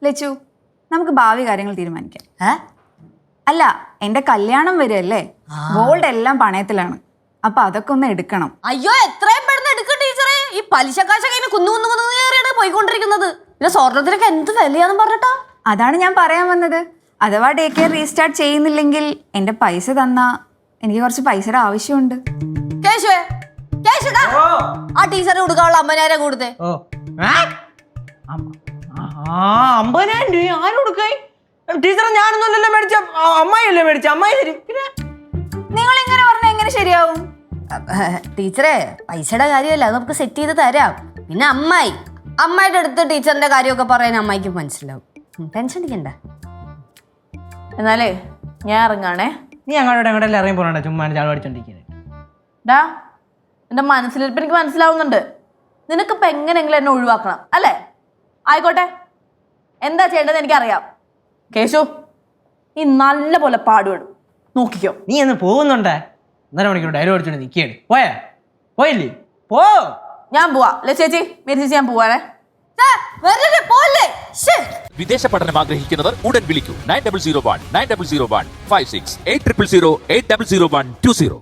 ലച്ചു, നമുക്ക് ഭാവി കാര്യങ്ങൾ തീരുമാനിക്കാം. അല്ല, എന്റെ കല്യാണം വരുമല്ലേ, ഗോൾഡ് എല്ലാം പണയത്തിലാണ്. അപ്പൊ അതൊക്കെ ഒന്ന് എടുക്കണം. അയ്യോ, എത്രയും പെട്ടെന്ന് എടുക്കും ടീച്ചറെ. ഈ പലിശക്കാശൊക്കെ ഇങ്ങനെ കുന്നു പോയിക്കൊണ്ടിരിക്കുന്നത്. പിന്നെ സ്വർണത്തിനൊക്കെ എന്ത് വിലയാന്ന് പറഞ്ഞിട്ടാ. അതാണ് ഞാൻ പറയാൻ വന്നത്. അഥവാ ഡേ കെയർ റീസ്റ്റാർട്ട് ചെയ്യുന്നില്ലെങ്കിൽ എന്റെ പൈസ തന്നാ എനിക്ക് കുറച്ച് പൈസയുടെ ആവശ്യമുണ്ട്. കേശുവേ, കേശുടാ, ആ ടീച്ചറിന് കൊടുക്കാനുള്ള 50,000 കൊടുത്തേ. 50,000 രൂപ ആരും കൊടുക്കായി? ടീച്ചറെ ഞാനൊന്നുമല്ലല്ലോ മേടിച്ച, അമ്മായിയല്ലേ മേടിച്ച. അമ്മായി തരും. നിങ്ങൾ ഇങ്ങനെ പറഞ്ഞാൽ എങ്ങനെ ശരിയാവും? ടീച്ചറെ, പൈസയുടെ കാര്യമല്ല, അത് നമുക്ക് സെറ്റ് ചെയ്ത് തരാം. പിന്നെ അമ്മായിയുടെ അടുത്ത് ടീച്ചറിന്റെ കാര്യമൊക്കെ പറയാൻ അമ്മായിക്ക് മനസ്സിലാവും. ടെൻഷൻ അടിക്കണ്ട. എന്നാലേ ഞാൻ ഇറങ്ങാണേ. നീ അങ്ങോട്ടെല്ലാം ഇറങ്ങി പോകണ്ട, ചുമ്മാ ചാട് പഠിച്ചോണ്ടിരിക്കുന്നത്. ഡാ, എൻ്റെ മനസ്സിലിരിപ്പ് എനിക്ക് മനസ്സിലാവുന്നുണ്ട്. നിനക്കിപ്പോൾ എങ്ങനെയെങ്കിലും എന്നെ ഒഴിവാക്കണം അല്ലേ? ആയിക്കോട്ടെ, എന്താ ചെയ്യേണ്ടത് എനിക്കറിയാം. കേശു, നീ നല്ല പോലെ പാടുപെടും, നോക്കിക്കോ. നീ എന്ന് പോകുന്നുണ്ടേ? 1.5 മണിക്കൂർ ഡയലോഗ് അടിച്ചോണ്ട് നിൽക്കുകയാണ്. പോയില്ലേ? പോ. ഞാൻ പോവാ. അല്ലേ ചേച്ചി, മേരി ചേച്ചി, ഞാൻ പോവാണേ. വിദേശ പഠനം ആഗ്രഹിക്കുന്നവർ ഉടൻ വിളിക്കൂ 9001 9001 56 8000 8001 20.